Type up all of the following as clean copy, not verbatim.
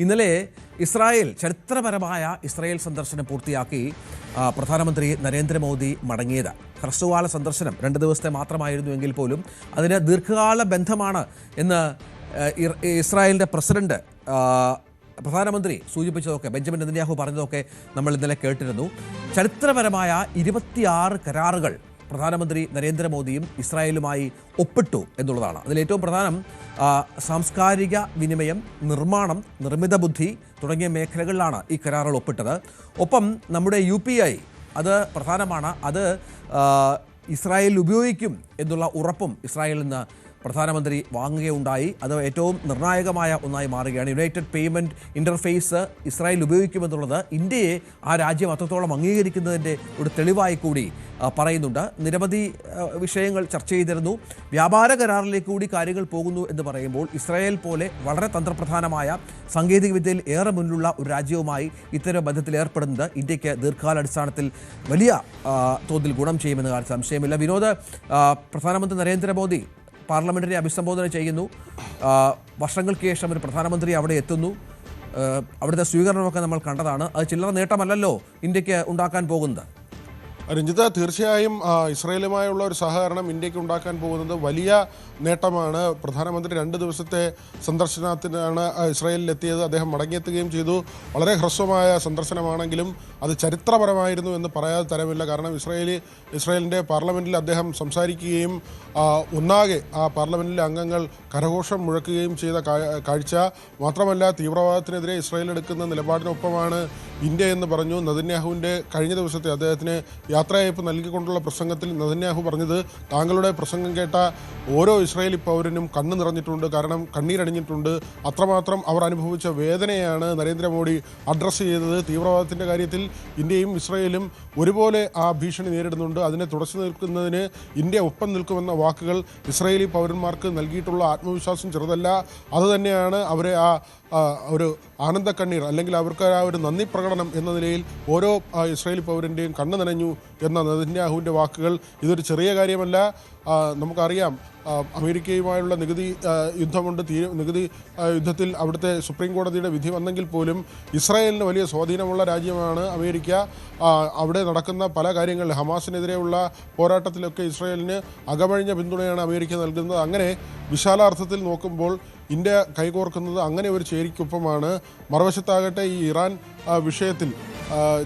ഇന്നലെ ഇസ്രായേൽ ചരിത്രപരമായ ഇസ്രായേൽ സന്ദർശനം പൂർത്തിയാക്കി പ്രധാനമന്ത്രി നരേന്ദ്രമോദി മടങ്ങിയത്. ഹ്രസ്വകാല സന്ദർശനം 2 ദിവസത്തെ മാത്രമായിരുന്നുവെങ്കിൽ പോലും അതിന് ദീർഘകാല ബന്ധമാണ് എന്ന് ഇസ്രായേലിൻ്റെ പ്രസിഡന്റ് പ്രധാനമന്ത്രി സൂചിപ്പിച്ചതൊക്കെ, ബെഞ്ചമിൻ നെതന്യാഹു പറഞ്ഞതൊക്കെ നമ്മൾ ഇന്നലെ കേട്ടിരുന്നു. ചരിത്രപരമായ 26 കരാറുകൾ പ്രധാനമന്ത്രി നരേന്ദ്രമോദിയും ഇസ്രായേലുമായി ഒപ്പിട്ടു എന്നുള്ളതാണ്. അതിലേറ്റവും പ്രധാനം സാംസ്കാരിക വിനിമയം, നിർമ്മാണം, നിർമ്മിത ബുദ്ധി തുടങ്ങിയ മേഖലകളിലാണ് ഈ കരാറുകൾ ഒപ്പിട്ടത്. ഒപ്പം നമ്മുടെ UPI അത് പ്രധാനമാണ്, അത് ഇസ്രായേലിൽ ഉപയോഗിക്കും എന്നുള്ള ഉറപ്പും ഇസ്രായേലിൽ നിന്ന് പ്രധാനമന്ത്രി വാങ്ങുകയുണ്ടായി. അത് ഏറ്റവും നിർണായകമായ ഒന്നായി മാറുകയാണ്. യുണൈറ്റഡ് പേയ്മെൻറ്റ് ഇൻ്റർഫേസ് ഇസ്രായേൽ ഉപയോഗിക്കുമെന്നുള്ളത് ഇന്ത്യയെ ആ രാജ്യം അത്രത്തോളം അംഗീകരിക്കുന്നതിൻ്റെ ഒരു തെളിവായി കൂടി പറയുന്നുണ്ട്. നിരവധി വിഷയങ്ങൾ ചർച്ച ചെയ്തിരുന്നു. വ്യാപാര കരാറിലേക്ക് കൂടി കാര്യങ്ങൾ പോകുന്നു എന്ന് പറയുമ്പോൾ ഇസ്രായേൽ പോലെ വളരെ തന്ത്രപ്രധാനമായ സാങ്കേതികവിദ്യയിൽ ഏറെ മുന്നിലുള്ള ഒരു രാജ്യവുമായി ഇത്തരം ബന്ധത്തിൽ ഏർപ്പെടുന്നത് ഇന്ത്യക്ക് ദീർഘകാലാടിസ്ഥാനത്തിൽ വലിയ തോതിൽ ഗുണം ചെയ്യുമെന്ന് കാര്യം സംശയമില്ല. വിനോദ്, പ്രധാനമന്ത്രി നരേന്ദ്രമോദി പാർലമെന്റിനെ അഭിസംബോധന ചെയ്യുന്നു. വർഷങ്ങൾക്ക് ശേഷം ഒരു പ്രധാനമന്ത്രി അവിടെ എത്തുന്നു. അവിടുത്തെ സ്വീകരണമൊക്കെ നമ്മൾ കണ്ടതാണ്. അത് ചില്ലറ നേട്ടമല്ലല്ലോ ഇന്ത്യക്ക് ഉണ്ടാക്കാൻ പോകുന്നത്. രഞ്ജിത്ത്, തീർച്ചയായും ഇസ്രായേലുമായുള്ള ഒരു സഹകരണം ഇന്ത്യക്ക് ഉണ്ടാക്കാൻ പോകുന്നത് വലിയ നേട്ടമാണ്. പ്രധാനമന്ത്രി 2 ദിവസത്തെ സന്ദർശനത്തിനാണ് ഇസ്രായേലിലെത്തിയത്. അദ്ദേഹം മടങ്ങിയെത്തുകയും ചെയ്തു. വളരെ ഹ്രസ്വമായ സന്ദർശനമാണെങ്കിലും അത് ചരിത്രപരമായിരുന്നു എന്ന് പറയാതെ തരമില്ല. കാരണം ഇസ്രായേലിൻ്റെ പാർലമെൻറ്റിൽ അദ്ദേഹം സംസാരിക്കുകയും ഒന്നാകെ ആ പാർലമെൻറ്റിലെ അംഗങ്ങൾ കരഘോഷം മുഴക്കുകയും ചെയ്ത കാഴ്ച. മാത്രമല്ല, തീവ്രവാദത്തിനെതിരെ ഇസ്രായേൽ എടുക്കുന്ന നിലപാടിനൊപ്പമാണ് ഇന്ത്യ എന്ന് പറഞ്ഞു. നെതന്യാഹുവിൻ്റെ കഴിഞ്ഞ ദിവസത്തെ അദ്ദേഹത്തിന് യാത്രയയപ്പ് നൽകിക്കൊണ്ടുള്ള പ്രസംഗത്തിൽ നെതന്യാഹു പറഞ്ഞത്, താങ്കളുടെ പ്രസംഗം കേട്ട ഓരോ ഇസ്രായേലി പൗരനും കണ്ണ് നിറഞ്ഞിട്ടുണ്ട്, കാരണം കണ്ണീരണിഞ്ഞിട്ടുണ്ട്. അത്രമാത്രം അവർ അനുഭവിച്ച വേദനയാണ് നരേന്ദ്രമോദി അഡ്രസ്സ് ചെയ്തത്. തീവ്രവാദത്തിൻ്റെ കാര്യത്തിൽ ഇന്ത്യയും ഇസ്രായേലും ഒരുപോലെ ആ ഭീഷണി നേരിടുന്നുണ്ട്. അതിനെ തുടച്ചു നിൽക്കുന്നതിന് ഇന്ത്യ ഒപ്പം നിൽക്കുമെന്ന വാക്കുകൾ ഇസ്രായേലി പൗരന്മാർക്ക് നൽകിയിട്ടുള്ള ആത്മവിശ്വാസം ചെറുതല്ല. അതുതന്നെയാണ് അവരെ ഒരു ആനന്ദക്കണ്ണീർ, അല്ലെങ്കിൽ അവർക്ക് ആ ഒരു നന്ദി പ്രകടനം എന്ന നിലയിൽ ഓരോ ഇസ്രായേലി പൗരൻ്റെയും കണ്ണ് നനഞ്ഞു എന്ന നെതന്യാഹുവിൻ്റെ വാക്കുകൾ. ഇതൊരു ചെറിയ കാര്യമല്ല. നമുക്കറിയാം, അമേരിക്കയുമായുള്ള നികുതി യുദ്ധമുണ്ട്. നികുതി യുദ്ധത്തിൽ അവിടുത്തെ സുപ്രീം കോടതിയുടെ വിധി വന്നെങ്കിൽ പോലും ഇസ്രായേലിന് വലിയ സ്വാധീനമുള്ള രാജ്യമാണ് അമേരിക്ക. അവിടെ നടക്കുന്ന പല കാര്യങ്ങളിൽ, ഹമാസിനെതിരെയുള്ള പോരാട്ടത്തിലൊക്കെ ഇസ്രായേലിന് അകമഴിഞ്ഞ പിന്തുണയാണ് അമേരിക്ക നൽകുന്നത്. അങ്ങനെ വിശാലാർത്ഥത്തിൽ നോക്കുമ്പോൾ ഇന്ത്യ കൈകോർക്കുന്നത് അങ്ങനെ ഒരു ചേരിക്കൊപ്പമാണ്. മറുവശത്താകട്ടെ, ഈ ഇറാൻ വിഷയത്തിൽ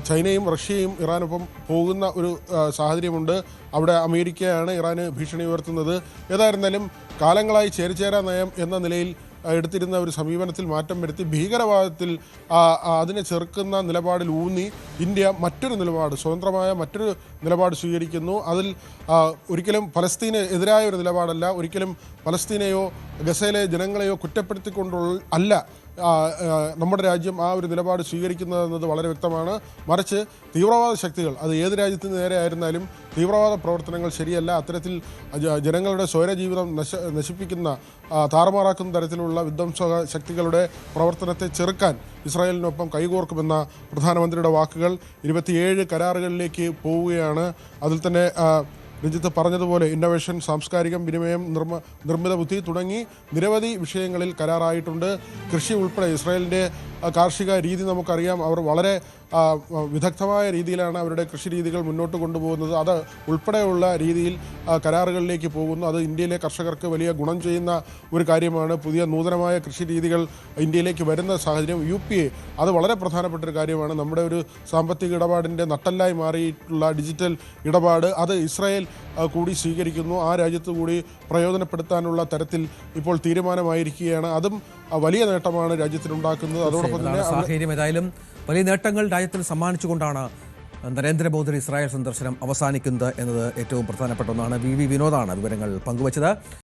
ചൈനയും റഷ്യയും ഇറാനൊപ്പം പോകുന്ന ഒരു സാഹചര്യമുണ്ട്. അവിടെ അമേരിക്കയാണ് ഇറാന് ഭീഷണി ഉയർത്തുന്നത്. ഏതായിരുന്നാലും കാലങ്ങളായി ചേരിചേരാ നയം എന്ന നിലയിൽ എടുത്തിരുന്ന ഒരു സമീപനത്തിൽ മാറ്റം വരുത്തി ഭീകരവാദത്തിൽ അതിനെ ചെറുക്കുന്ന നിലപാടിൽ ഊന്നി ഇന്ത്യ മറ്റൊരു നിലപാട്, സ്വതന്ത്രമായ മറ്റൊരു നിലപാട് സ്വീകരിക്കുന്നു. അതിൽ ഒരിക്കലും പലസ്തീന് എതിരായ ഒരു നിലപാടല്ല, ഒരിക്കലും പലസ്തീനെയോ ഗസയിലെ ജനങ്ങളെയോ കുറ്റപ്പെടുത്തിക്കൊണ്ടുള്ള അല്ല നമ്മുടെ രാജ്യം ആ ഒരു നിലപാട് സ്വീകരിക്കുന്നതെന്നത് വളരെ വ്യക്തമാണ്. മറിച്ച് തീവ്രവാദ ശക്തികൾ, അത് ഏത് രാജ്യത്തിന് നേരെ ആയിരുന്നാലും തീവ്രവാദ പ്രവർത്തനങ്ങൾ ശരിയല്ല. അത്തരത്തിൽ ജനങ്ങളുടെ സ്വൈരജീവിതം നശിപ്പിക്കുന്ന, താറുമാറാക്കുന്ന തരത്തിലുള്ള വിധ്വംസക ശക്തികളുടെ പ്രവർത്തനത്തെ ചെറുക്കാൻ ഇസ്രായേലിനൊപ്പം കൈകോർക്കുമെന്ന പ്രധാനമന്ത്രിയുടെ വാക്കുകൾ 27 കരാറുകളിലേക്ക് പോവുകയാണ്. അതിൽ തന്നെ രഞ്ജിത്ത് പറഞ്ഞതുപോലെ ഇന്നൊവേഷൻ, സാംസ്കാരികം, വിനിമയം, നിർമ്മിത ബുദ്ധി തുടങ്ങി നിരവധി വിഷയങ്ങളിൽ കരാറായിട്ടുണ്ട്. കൃഷി ഉൾപ്പെടെ ഇസ്രായേലിൻ്റെ കാർഷിക രീതി നമുക്കറിയാം. അവർ വളരെ വിദഗ്ധമായ രീതിയിലാണ് അവരുടെ കൃഷി രീതികൾ മുന്നോട്ട് കൊണ്ടുപോകുന്നത്. അത് ഉൾപ്പെടെയുള്ള രീതിയിൽ കരാറുകളിലേക്ക് പോകുന്നു. അത് ഇന്ത്യയിലെ കർഷകർക്ക് വലിയ ഗുണം ചെയ്യുന്ന ഒരു കാര്യമാണ്. പുതിയ നൂതനമായ കൃഷി രീതികൾ ഇന്ത്യയിലേക്ക് വരുന്ന സാഹചര്യം, UPI അത് വളരെ പ്രധാനപ്പെട്ട ഒരു കാര്യമാണ്. നമ്മുടെ ഒരു സാമ്പത്തിക ഇടപാടിൻ്റെ നട്ടെല്ലായി മാറിയിട്ടുള്ള ഡിജിറ്റൽ ഇടപാട്, അത് ഇസ്രായേൽ കൂടി സ്വീകരിക്കുന്നു. ആ രാജ്യത്ത് കൂടി പ്രയോജനപ്പെടുത്താനുള്ള തരത്തിൽ ഇപ്പോൾ തീരുമാനമായിരിക്കുകയാണ്. അതും വലിയ നേട്ടമാണ് രാജ്യത്തിനുണ്ടാക്കുന്നത്. അതോടൊപ്പം തന്നെ സാഹചര്യം ഏതായാലും വലിയ നേട്ടങ്ങൾ രാജ്യത്തിന് സമ്മാനിച്ചുകൊണ്ടാണ് നരേന്ദ്രമോദി ഇസ്രായേൽ സന്ദർശനം അവസാനിക്കുന്നത് എന്നത് ഏറ്റവും പ്രധാനപ്പെട്ട ഒന്നാണ്. VV വിനോദാണ് വിവരങ്ങൾ പങ്കുവച്ചത്.